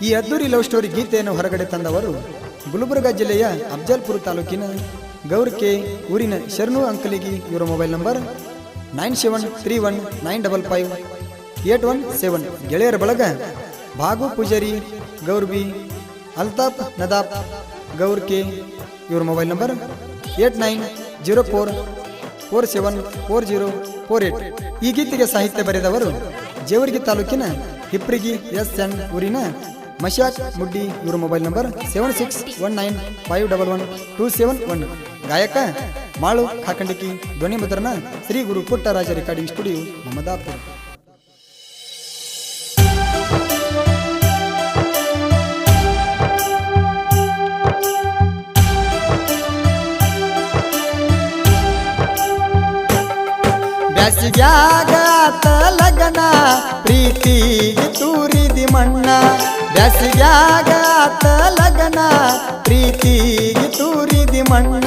ಈ ಅದ್ದೂರಿ love story ಗೀತೆಯನ್ನು ಹೊರಗಡೆ ತಂದವರು ಗುಲ್ಬರ್ಗ ಜಿಲ್ಲೆಯ ಅಫಜಲ್ಪುರ ತಾಲೂಕಿನ ಗೌರ್ಕೆ ಊರಿನ ಶರಣು ಅಂಕಲಿಗಿ. ಇವರ ಮೊಬೈಲ್ ನಂಬರ್ 9731955817. ಗೆಳೆಯರ ಬಳಗ ಭಾಗು ಪೂಜಾರಿ ಗೌರ್ಬಿ, ಅಲ್ತಾಫ್ ನದಾಫ್ ಗೌರ್ಕೆ. ಇವರ ಮೊಬೈಲ್ ನಂಬರ್ 8904474048. ಈ ಗೀತೆಗೆ ಸಾಹಿತ್ಯ ಬರೆದವರು ಜೇವರ್ಗಿ ತಾಲೂಕಿನ ಹಿಪ್ರಿಗಿ SN ಊರಿನ ಮಶಾಕ್ ಮುಡ್ಡಿ. ಇವರ ಮೊಬೈಲ್ ನಂಬರ್ 7619511271. ಗಾಯಕ ಮಾಳು ಕಾಕಂಡಿಕಿ. ಧ್ವನಿ ಮುದ್ರಣ ಶ್ರೀ ಗುರು ಪುಟ್ಟರಾಜ ರೆಕಾರ್ಡಿಂಗ್ ಸ್ಟುಡಿಯೋ, ಮಮದಾಪುರ. ಬ್ಯಾಸಿಗ್ಯಾಗಾತ ಲಗನ ಪ್ರೀತಿಗೆ ತೂರಿದಿ ಮಣ್ಣ. ಬ್ಯಾಸಿಗ್ಯಾಗಾತ ಲಗನ ಪ್ರೀತಿಗೆ ತೂರಿದಿ ಮಣ್ಣ.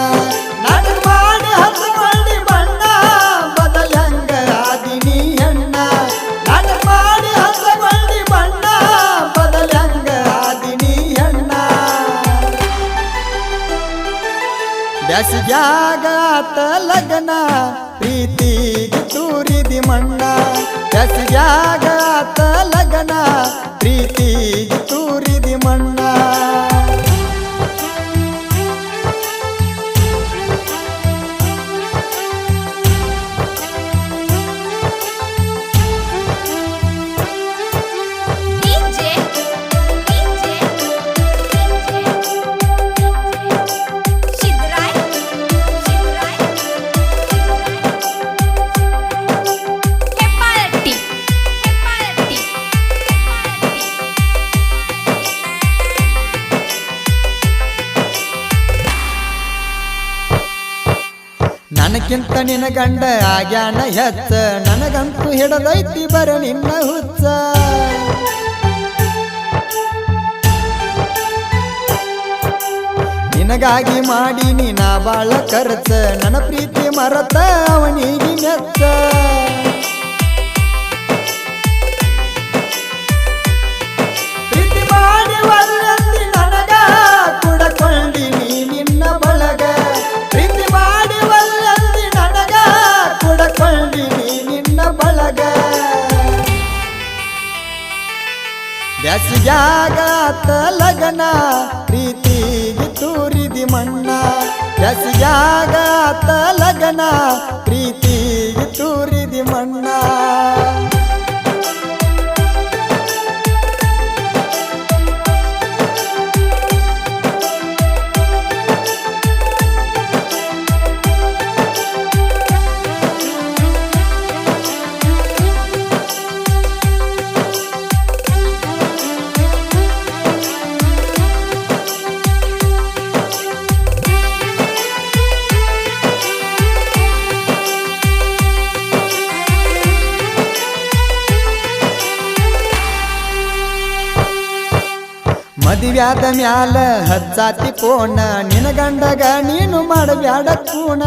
ನಟ ಮಾಡಿ ಹಸುವಳ್ಳಿ ಬಣ್ಣ ಬದಲಂಗ ಆದಿನಿ ಅಣ್ಣ. ನಟ ಮಾಡಿ ಹಸುವಳ್ಳಿ ಬಣ್ಣ ಬದಲಂಗ ಆದಿನಿ ಅಣ್ಣ. ಬ್ಯಾಸಿಗ್ಯಾಗಾತ ಲಗನ ಪ್ರೀತಿಗೆ ತೂರಿದಿ ಮಣ್ಣ. ಬ್ಯಾಸಿಗ್ಯಾಗಾತ ಲಗನ ಪ್ರೀತಿಗೆ ತೂರಿದಿ ಮಣ್ಣ. ನನಗಿಂತ ನಿನ್ನ ಗಂಡ ಆಗ್ಯಾನ ಹೆಚ್ಚ, ನನಗಂತೂ ಹಿಡದೈತಿ ಬರ ನಿನ್ನ ಹುಚ್ಚ. ನಿನಗಾಗಿ ಮಾಡಿ ನೀನ ಬಾಳ ಖರ್ಚ, ನನ್ನ ಪ್ರೀತಿ ಮರತ ಅವನಿಗೆ ಮೆಚ್ಚ. ಪ್ರೀತಿ ಮಾಡಿ ಒಲ್ಲಂದಿ ನನಗ ಕುಡಕೊಂಡಿ ನೀ ನಿನ್ನ ಬಳಗ. ಪ್ರೀತಿ ಮಾಡಿ ಒಲ್ಲಂದಿ ನನಗ ಕುಡಕೊಂಡಿ ನೀ ನಿನ್ನ ಬಳಗ. ಬ್ಯಾಸಿಗ್ಯಾಗಾತ ಲಗನ ಪ್ರೀತಿಗೆ ತೂರಿದಿ ಮಣ್ಣ. ಬ್ಯಾಸಿಗ್ಯಾಗಾತ ಲಗನ ಪ್ರೀತಿಗೆ ತೂರಿದಿ ಮಣ್ಣ. ಮದುವ್ಯಾದ ಮ್ಯಾಲ ಹಚ್ಚಾತಿ ಫೋನ, ನಿನ ಗಂಡಗ ನೀನು ಮಾಡಬ್ಯಾಡ ಕೂಣ.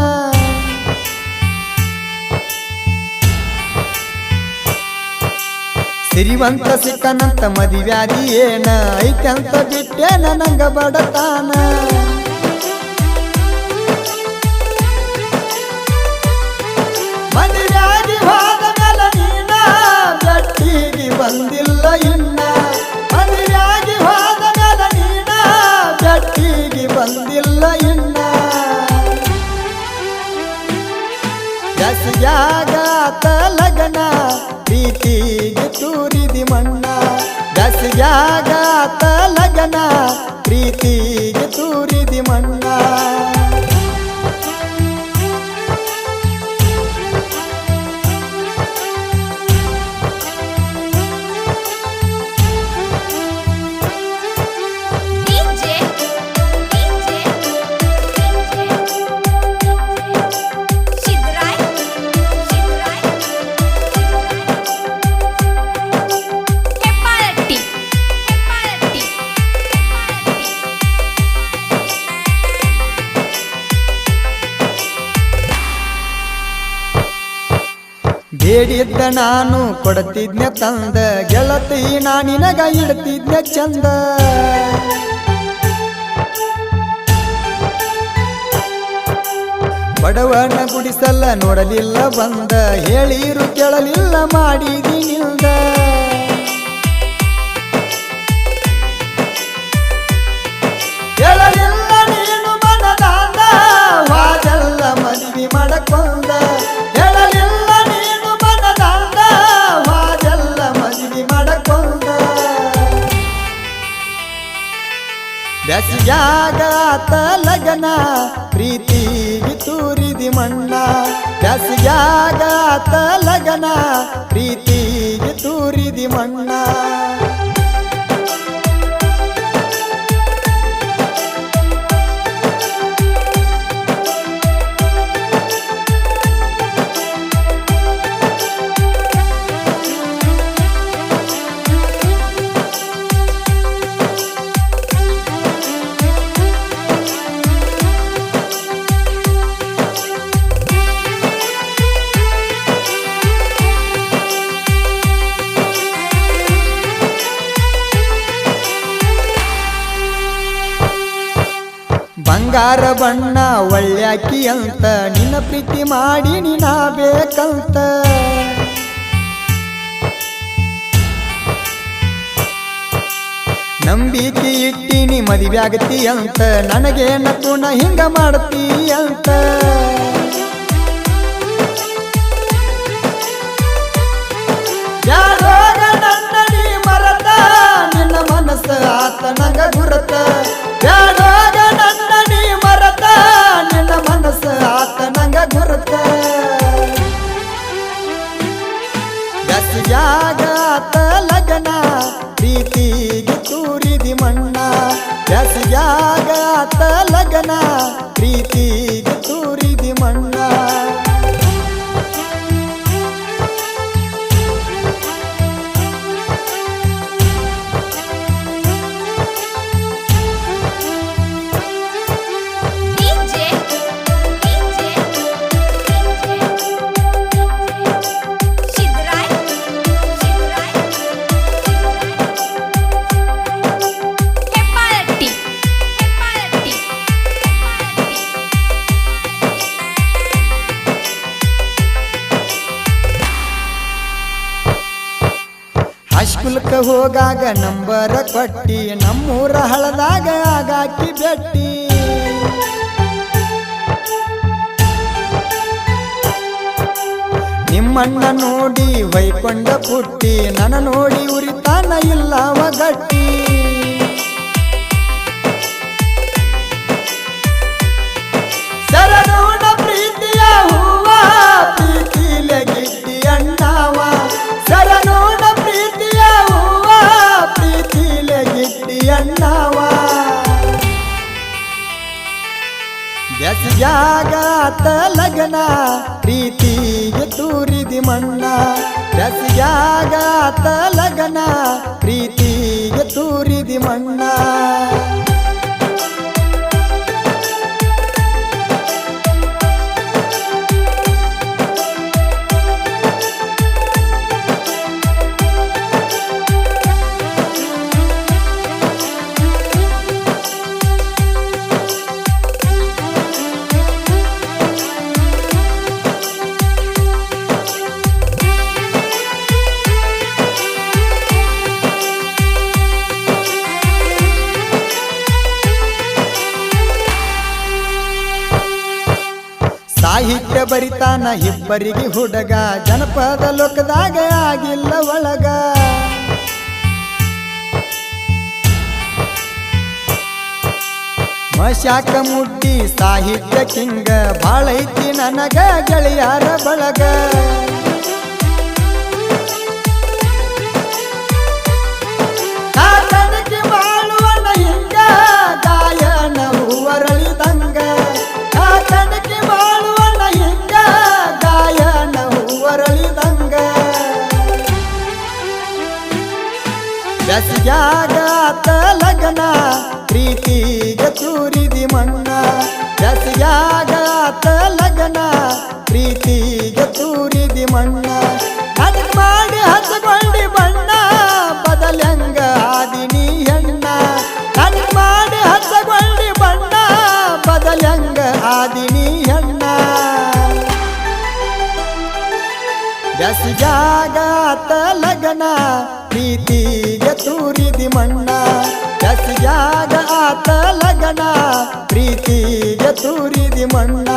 ಸಿರಿವಂತ ಸಿಕ್ಕನಂತ ಮದುವ್ಯಾದಿ ಏನ ಐತಂತ ಬಿಟ್ಟೇನ ನಂಗ ಬಡತಾನ. ಮದುವ್ಯಾದಿ ಹೋದ ಮೇಲೆ ನೀನ ಗಟ್ಟಿಗೆ ಬಂದಿಲ್ಲ ಇನ್ನ. ಮದುವ್ಯಾದಿ ಹೋದ ಮೇಲೆ ನೀನ ಗಟ್ಟಿಗೆ ಬಂದಿಲ್ಲ ಇನ್ನ. ಬ್ಯಾಸಿಗ್ಯಾಗಾತ ಲಗನ ಪ್ರೀತಿಗೆ ತೂರಿದಿ ಮಣ್ಣ. ಬ್ಯಾಸಿಗ್ಯಾಗಾತ ಲಗನ ಪ್ರೀತಿಗೆ ತೂರಿದಿ ಮಣ್ಣ. ಬೇಡಿದ್ದ ನಾನು ಕೊಡ್ತಿದ್ನೆ ತಂದ ಗೆಳತಿ ನಾ ನಿನಗ ಇಡ್ತಿದ್ನೆ ಚಂದ ಬಡವನ ಗುಡಿಸಲ್ಲ ನೋಡಲಿಲ್ಲ ಬಂದ ಹೇಳಿರು ಕೇಳಲಿಲ್ಲ ಮಾಡಿದಿನಿಂದ ಹೇಳಲಿಲ್ಲ ನೀನು ಮನದಾಂದ ವಾದೆಲ್ಲ ಮದುವೆ ಮಾಡಕೊಂದ ಹೇಳಲಿಲ್ಲ ನೀನು ಮನದಾಂದ ವಾದೆಲ್ಲ ಮದುವೆ ಮಾಡಕೊಂದ ಬ್ಯಾಸಿಗ್ಯಾಗಾತ ಲಗನ ಪ್ರೀತಿಗೆ ತೂರಿದಿ ಮಣ್ಣ ಬ್ಯಾಸಿಗ್ಯಾಗಾತ ಲಗನ ಪ್ರೀತಿಗೆ ತೂರಿದಿ ಮಣ್ಣ ಬಂಗಾರ ಬಣ್ಣ ಒಳ್ಳ್ಯಾಕಿ ಅಂತ ನಿನ್ನ ಪ್ರೀತಿ ಮಾಡಿ ನೀನಾ ಬೇಕಂತ ನಂಬಿಕೆ ಇಟ್ಟಿನಿ ಮದುವೆಯಾಗತಿ ಅಂತ ನನಗೇನ ಪುಣ ಹಿಂಗ ಮಾಡ್ತೀ ಅಂತ ಯಾವಾಗ ನನ್ನಡಿ ಮರತ ನಿನ್ನ ಮನಸ್ಸ ಆತ ನಂಗ ಗುರತ ಯಾವಾಗ ನನ್ನಡಿ ಮರತ ನಿನ್ನ ಮನಸ್ಸ ಆತ ನಂಗ ಗುರತ ಬ್ಯಾಸಿಗ್ಯಾಗಾತ ಲಗನ ಪ್ರೀತಿಗೆ ತೂರಿದಿ ಮಣ್ಣ ಬ್ಯಾಸಿಗ್ಯಾಗಾತ ಲಗನ ಪ್ರೀತಿಗೆ ತೂರಿದಿ ಮಣ್ಣ ಹೈಸ್ಕೂಲ್ಕ ಹೋಗಾಗ ನಂಬರ ಕೊಟ್ಟಿ ನಮ್ಮೂರ ಹಳದಾಗ ಆಗಾಕಿ ಬೆಟ್ಟಿ ನಿಮ್ಮಣ್ಣ ನೋಡಿ ಹೊಯ್ಕೊಂಡ ಪುಟ್ಟಿ ನನ್ನ ನೋಡಿ ಉರಿತಾನ ಇಲ್ಲವ ಗಟ್ಟಿ ಸರನೋಡ ಪ್ರೀತಿಯ ಹೂವ ಪ್ರೀತಿಲೆ ಗಿಟ್ಟಿ ಅಣ್ಣವ ಸರನೋಡ ಪ್ರೀತಿಯ ಹೂವ ಪ್ರೀತಿಲೆ ಗಿಟ್ಟಿ ಅಣ್ಣವ ಬ್ಯಾಸಿಗ್ಯಾಗಾತ ಲಗನ ಪ್ರೀತಿಗೆ ತೂರಿದಿ ಮಣ್ಣ ಬ್ಯಾಸಿಗ್ಯಾಗಾತ ಲಗನ ಪ್ರೀತಿಗೆ ತೂರಿದಿ ಮಣ್ಣ ಸಾಹಿತ್ಯ ಬರಿತಾನ ಇಬ್ಬರಿಗೆ ಹುಡುಗ ಜನಪದ ಲೋಕದಾಗ ಆಗಿಲ್ಲ ಒಳಗ ಮಶಾಕ ಮುಟ್ಟಿ ಸಾಹಿತ್ಯ ಕಿಂಗ ಬಾಳೈತಿ ನನಗ ಗೆಳೆಯಾರ ಬಳಗ ಕಾತನಕ್ಕೆ ಬಾಳುವನ ಹಿಂಗ ಗಾಯನ ಹೂವರಳಿದಂಗ ಕಾತನಕ್ಕೆ ಬಾಳುವನ ಹಿಂಗ ಗಾಯನ ಹೂವರಳಿದಂಗ ಬ್ಯಾಸಿಗ್ಯಾಗಾತ ಲಗನ ಪ್ರೀತಿಗೆ ತೂರಿದಿ ಮಣ್ಣ ಬ್ಯಾಸಿಗ್ಯಾಗಾತ ಲಗನ ಪ್ರೀತಿಗೆ ತೂರಿದಿ ಮಣ್ಣ ಬ್ಯಾಸಿಗ್ಯಾಗ ಆತ ಲಗನ ಪ್ರೀತಿಗೆ ತೂರಿದಿ ಮಣ್ಣ ಬ್ಯಾಸಿಗ್ಯಾಗ ಆತ ಲಗನ ಪ್ರೀತಿಗೆ ತೂರಿದಿ ಮಣ್ಣ